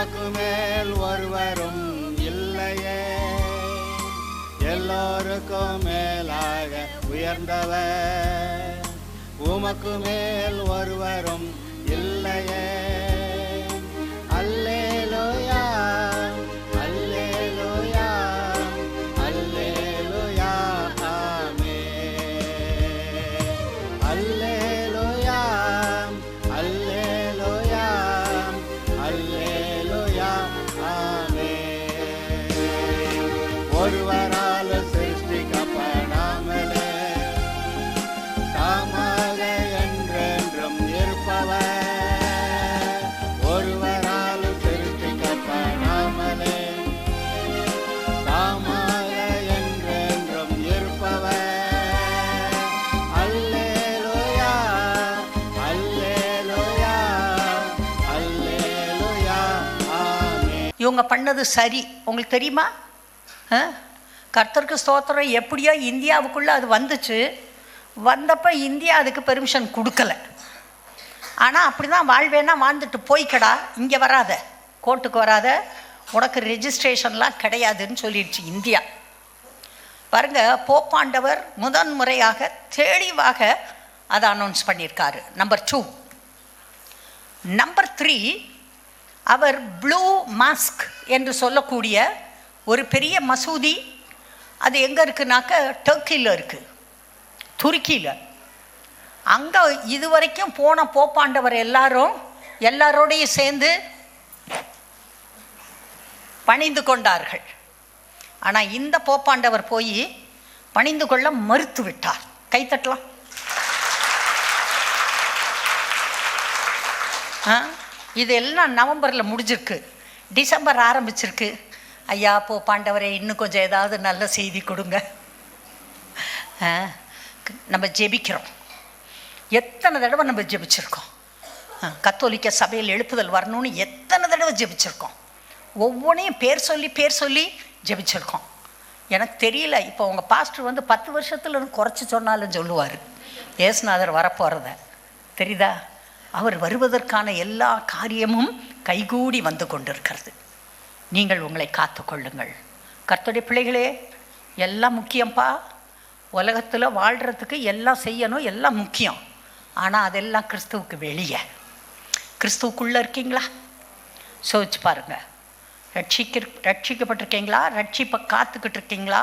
உமக்கு மேல் ஒருவரும் இல்லையே, எல்லோருக்கும் மேலாக உயர்ந்தவர், உமக்கு மேல் ஒருவரும் இல்லையே. அல்லேலூயா அல்லேலூயா அல்லேலூயா ஆமென். அல்லேலூயா அல்லேலூயா அல்லேலூயா ஆமென். ஒருவரால் சிருஷ்டிக்கப்படாமலே தாமாக என்றென்றும் இருப்பவர், ஒருவரால் சிருஷ்டிக்கப்படாமலே தாமாக என்றென்றும் இருப்பவர். அல்லேலூயா அல்லேலூயா அல்லேலூயா ஆமென். இவங்க பண்ணது சரி, உங்களுக்கு தெரியுமா? கர்த்தருக்கு ஸ்தோத்திரம். எப்படியோ இந்தியாவுக்குள்ளே அது வந்துச்சு. வந்தப்போ இந்தியா அதுக்கு பெர்மிஷன் கொடுக்கல. ஆனால் அப்படி தான் வாழ்வேன்னா வாழ்ந்துட்டு போய்க்கடா, இங்கே வராத, கோர்ட்டுக்கு வராத, உனக்கு ரெஜிஸ்ட்ரேஷன்லாம் கிடையாதுன்னு சொல்லிடுச்சு இந்தியா. பாருங்க, போப்பாண்டவர் முதன்முறையாக தெளிவாக அதை அனௌன்ஸ் பண்ணியிருக்காரு. நம்பர் 2. நம்பர் 3, அவர் ப்ளூ மாஸ்க் என்று சொல்லக்கூடிய ஒரு பெரிய மசூதி, அது எங்கே இருக்குனாக்க டர்க்கியில் இருக்குது, துருக்கியில். அங்கே இதுவரைக்கும் போன போப்பாண்டவர் எல்லாரோடையும் சேர்ந்து பணிந்து கொண்டார்கள். ஆனால் இந்த போப்பாண்டவர் போய் பணிந்து கொள்ள மறுத்து விட்டார். கைத்தட்டலாம். இதெல்லாம் நவம்பரில் முடிஞ்சிருக்கு, டிசம்பர் ஆரம்பிச்சிருக்கு. ஐயா போப்பாண்டவரே, இன்னும் கொஞ்சம் ஏதாவது நல்ல செய்தி கொடுங்க. நம்ம ஜெபிக்கிறோம். எத்தனை தடவை நம்ம ஜெபிச்சிருக்கோம். கத்தோலிக்க சபையில் எழுப்புதல் வரணும்னு எத்தனை தடவை ஜெபிச்சிருக்கோம். ஒவ்வொன்றையும் பேர் சொல்லி ஜெபிச்சிருக்கோம். எனக்கு தெரியல, இப்போ உங்கள் பாஸ்டர் வந்து 10 வருஷத்துல குறைச்சி சொன்னாலும் சொல்லுவார் ஏசுநாதர் வரப்போகிறத. தெரியுதா? அவர் வருவதற்கான எல்லா காரியமும் கைகூடி வந்து கொண்டிருக்கிறது. நீங்கள் உங்களை காத்து கொள்ளுங்கள். கர்த்தருடைய பிள்ளைகளே, எல்லாம் முக்கியம்ப்பா. உலகத்தில் வாழ்கிறதுக்கு எல்லாம் செய்யணும், எல்லாம் முக்கியம். ஆனால் அதெல்லாம் கிறிஸ்துவுக்கு வெளியே. கிறிஸ்துவுக்குள்ளே இருக்கீங்களா? சோதிச்சு பாருங்கள். ரட்சிக்கப்பட்டிருக்கீங்களா? ரட்சிப்பை காத்துக்கிட்டு இருக்கீங்களா?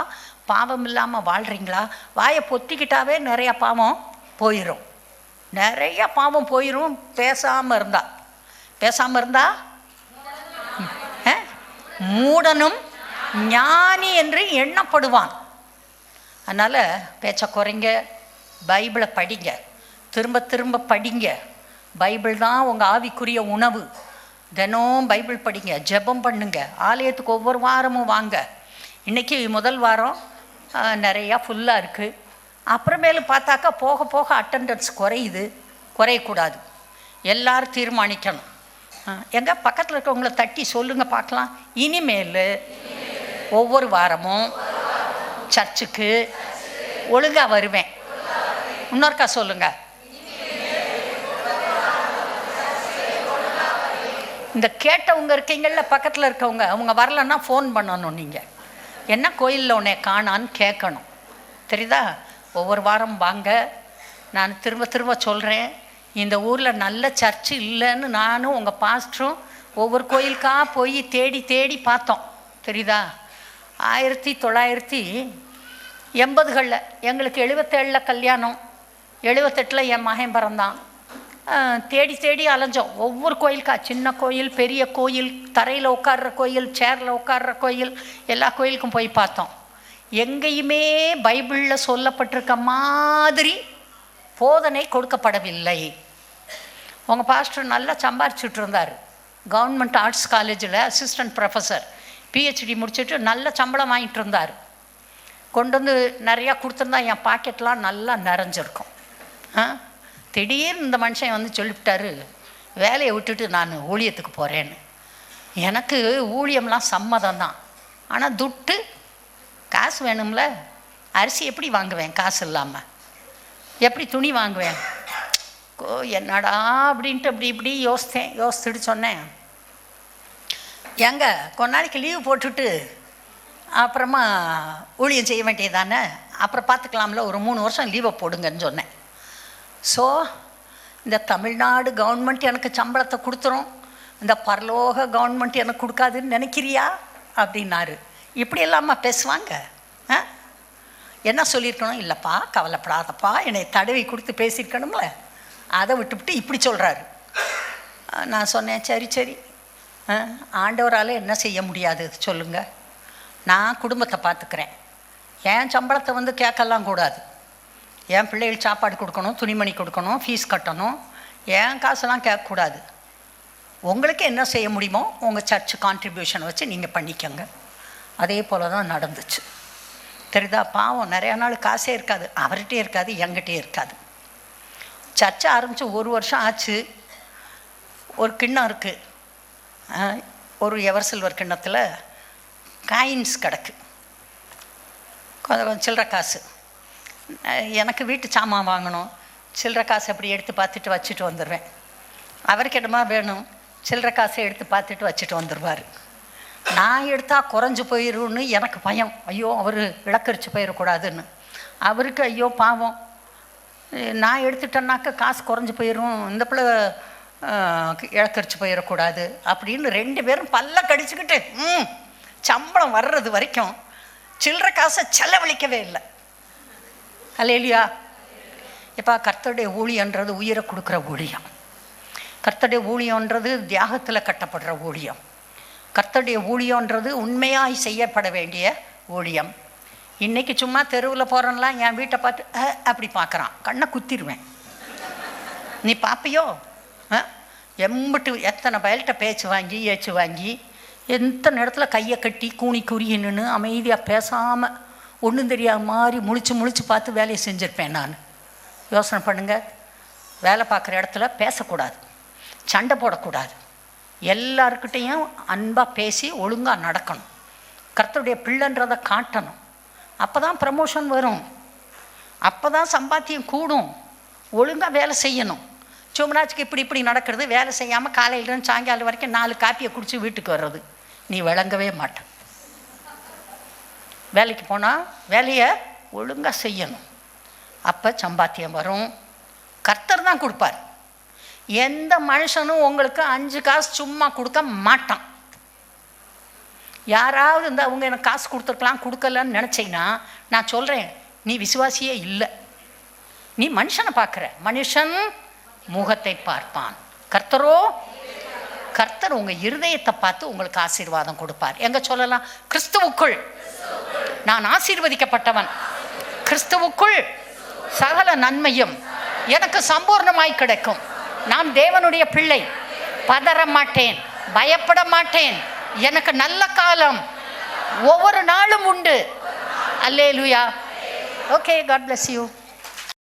பாவம் இல்லாமல் வாழ்கிறீங்களா? வாயை பொத்திக்கிட்டாவே நிறையா பாவம் போயிடும். நிறையா பாவம் போயிடும் பேசாமல் இருந்தா. மூடனும் ஞானி என்று எண்ணப்படுவான். அதனால் பேச்சை குறைங்க, பைபிளை படிங்க, திரும்ப படிங்க. பைபிள் தான் உங்கள் ஆவிக்குரிய உணவு. தினம் பைபிள் படிங்க, ஜெபம் பண்ணுங்க, ஆலயத்துக்கு ஒவ்வொரு வாரமும் வாங்க. இன்றைக்கி முதல் வாரம் நிறையா ஃபுல்லாக இருக்குது. அப்புறமேலு பார்த்தாக்கா போக போக அட்டெண்டன்ஸ் குறையக்கூடாது. எல்லோரும் தீர்மானிக்கணும். எங்கே பக்கத்தில் இருக்கவங்கள தட்டி சொல்லுங்கள் பார்க்கலாம். இனிமேல் ஒவ்வொரு வாரமும் சர்ச்சுக்கு ஒழுங்காக வருவேன். இன்னொருக்கா சொல்லுங்கள். இந்த கேட்டவங்க இருக்கீங்கள, பக்கத்தில் இருக்கவங்க, அவங்க வரலன்னா ஃபோன் பண்ணணும். நீங்கள் என்ன கோயிலில் உன்னை காணான்னு கேட்கணும். தெரியுதா? ஒவ்வொரு வாரம் வாங்க. நான் திரும்ப சொல்கிறேன், இந்த ஊரில் நல்ல சர்ச்சு இல்லைன்னு நானும் உங்கள் பாஸ்டரும் ஒவ்வொரு கோயிலுக்காக போய் தேடி பார்த்தோம். தெரியுதா? 1980களில் எங்களுக்கு 77 கல்யாணம், 78 என் மகன் பிறந்தான். தேடி அலைஞ்சோம். ஒவ்வொரு கோயிலுக்கா, சின்ன கோயில், பெரிய கோயில், தரையில் உட்கார்ற கோயில், சேரில் உட்கார்ற கோயில், எல்லா கோயிலுக்கும் போய் பார்த்தோம். எங்கேயுமே பைபிளில் சொல்லப்பட்டிருக்க மாதிரி போதனை கொடுக்கப்படவில்லை. உங்கள் பாஸ்டர் நல்லா சம்பாரிச்சுட்டு இருந்தார். கவர்மெண்ட் ஆர்ட்ஸ் காலேஜில் அசிஸ்டன்ட் ப்ரொஃபஸர், பிஹெச்டி முடிச்சுட்டு நல்ல சம்பளம் வாங்கிட்டு இருந்தார். கொண்டு வந்து நிறையா கொடுத்துருந்தா என் பாக்கெட்லாம் நல்லா நிறைஞ்சிருக்கும். திடீர்னு இந்த மனுஷன் வந்து சொல்லிவிட்டாரு, வேலையை விட்டுட்டு நான் ஊழியத்துக்கு போகிறேன்னு. எனக்கு ஊழியம்லாம் சம்மதம் தான், ஆனால் துட்டு காசு வேணும்ல. அரிசி எப்படி வாங்குவேன் காசு இல்லாமல்? எப்படி துணி வாங்குவேன்? என்னடா அப்படின்ட்டு இப்படி யோசிச்சுட்டு சொன்னேன், எங்க கொஞ்ச நாளைக்கு லீவு போட்டுட்டு அப்புறமா ஊழியம் செய்ய வேண்டியதானே, அப்புறம் பார்த்துக்கலாம்ல, ஒரு 3 வருஷம் லீவை போடுங்கன்னு சொன்னேன். ஸோ இந்த தமிழ்நாடு கவர்மெண்ட் எனக்கு சம்பளத்தை கொடுத்துரும், இந்த பரலோக கவர்மெண்ட் எனக்கு கொடுக்காதுன்னு நினைக்கிறியா அப்படின்னாரு. இப்படி எல்லாமா பேசுவாங்க? என்ன சொல்லியிருக்கணும்? இல்லைப்பா கவலைப்படாதப்பா, என்னை தடவி கொடுத்து பேசியிருக்கணும்ல, அதை விட்டுவிட்டு இப்படி சொல்கிறாரு. நான் சொன்னேன், சரி சரி, ஆண்டவரால் என்ன செய்ய முடியாது சொல்லுங்கள், நான் குடும்பத்தை பார்த்துக்கிறேன், என் சம்பளத்தை வந்து கேட்கலாம் கூடாது, என் பிள்ளைகள் சாப்பாடு கொடுக்கணும், துணிமணி கொடுக்கணும், ஃபீஸ் கட்டணும், என் காசெல்லாம் கேட்கக்கூடாது, உங்களுக்கு என்ன செய்ய முடியுமோ உங்கள் சர்ச்சு கான்ட்ரிபியூஷன் வச்சு நீங்கள் பண்ணிக்கோங்க. அதே போல் தான் நடந்துச்சு. தெரியுதா? பாவம் நிறையா நாள் காசே இருக்காது, அவர்கிட்டே இருக்காது, என்கிட்டே இருக்காது. சர்ச்சை ஆரம்பித்து 1 வருஷம் ஆச்சு. ஒரு கிண்ணம் இருக்குது, ஒரு எவர் சில்வர் கிண்ணத்தில் காயின்ஸ் கிடக்கு, கொஞ்சம் சில்லற காசு. எனக்கு வீட்டு சாமான் வாங்கணும், சில்லற காசு அப்படி எடுத்து பார்த்துட்டு வச்சுட்டு வந்துடுவேன். அவருக்கு என்னமா வேணும், சில்லற காசை எடுத்து பார்த்துட்டு வச்சுட்டு வந்துடுவார். நான் எடுத்தால் குறைஞ்சி போயிடும்னு எனக்கு பயம், ஐயோ அவர் இழக்கரிச்சு போயிடக்கூடாதுன்னு. அவருக்கு ஐயோ பாவம், நான் எடுத்துட்டேன்னாக்க காசு குறைஞ்சி போயிடும், இந்த பிள்ளை இழக்கரிச்சு போயிடக்கூடாது அப்படின்னு 2 பேரும் பல்ல கடிச்சுக்கிட்டு சம்பளம் வர்றது வரைக்கும் சில்லற காசை செலவழிக்கவே இல்லை. அல்லேலூயா. இப்போ கர்த்தருடைய ஊழியன்றது உயிரை கொடுக்குற ஊழியம். கர்த்தருடைய ஊழியன்றது தியாகத்தில் கட்டப்படுற ஊழியம். கர்த்தருடைய ஊழியன்றது உண்மையாய் செய்யப்பட வேண்டிய ஊழியம். இன்றைக்கி சும்மா தெருவில் போகிறோம்லாம் என் வீட்டை பார்த்து அப்படி பார்க்குறான், கண்ணை குத்திடுவேன். நீ பார்ப்பியோ? எம்பிட்டு எத்தனை பயல்கிட்ட பேச்சு வாங்கி ஏச்சு வாங்கி எத்தனை இடத்துல கையை கட்டி கூனி குறியின்னு அமைதியாக பேசாமல் ஒன்றும் தெரியாத மாதிரி முழிச்சு பார்த்து வேலையை செஞ்சுருப்பேன் நான். யோசனை பண்ணுங்கள். வேலை பார்க்குற இடத்துல பேசக்கூடாது, சண்டை போடக்கூடாது, எல்லாருக்கிட்டையும் அன்பாக பேசி ஒழுங்காக நடக்கணும், கர்த்தருடைய பிள்ளைன்றதை காட்டணும். அப்போ தான் ப்ரமோஷன் வரும், அப்போ தான் சம்பாத்தியம் கூடும். ஒழுங்காக வேலை செய்யணும். சும்னாச்சுக்கு இப்படி நடக்கிறது, வேலை செய்யாமல் காலையிலேருந்து சாயங்காலம் வரைக்கும் 4 காப்பியை குடித்து வீட்டுக்கு வர்றது, நீ விளங்கவே மாட்டேன். வேலைக்கு போனால் வேலையை ஒழுங்காக செய்யணும், அப்போ சம்பாத்தியம் வரும். கர்த்தர் தான் கொடுப்பார். எந்த மனுஷனும் உங்களுக்கு 5 காசு சும்மா கொடுக்க மாட்டான். யாராவது இந்த அவங்க எனக்கு காசு கொடுத்துருக்கலாம் கொடுக்கலன்னு நினச்சிங்கன்னா நான் சொல்கிறேன், நீ விசுவாசியே இல்லை. நீ மனுஷனை பார்க்குற, மனுஷன் முகத்தை பார்ப்பான், கர்த்தரோ கர்த்தர் உங்கள் இருதயத்தை பார்த்து உங்களுக்கு ஆசீர்வாதம் கொடுப்பார். எங்கே சொல்லலாம்? கிறிஸ்துவுக்குள் நான் ஆசீர்வதிக்கப்பட்டவன், கிறிஸ்துவுக்குள் சகல நன்மையும் எனக்கு சம்பூர்ணமாய் கிடைக்கும். நான் தேவனுடைய பிள்ளை, பதற மாட்டேன், பயப்பட மாட்டேன், எனக்கு நல்ல காலம் ஒவ்வொரு நாளும் உண்டு. அல்லேலூயா. Okay, God bless you.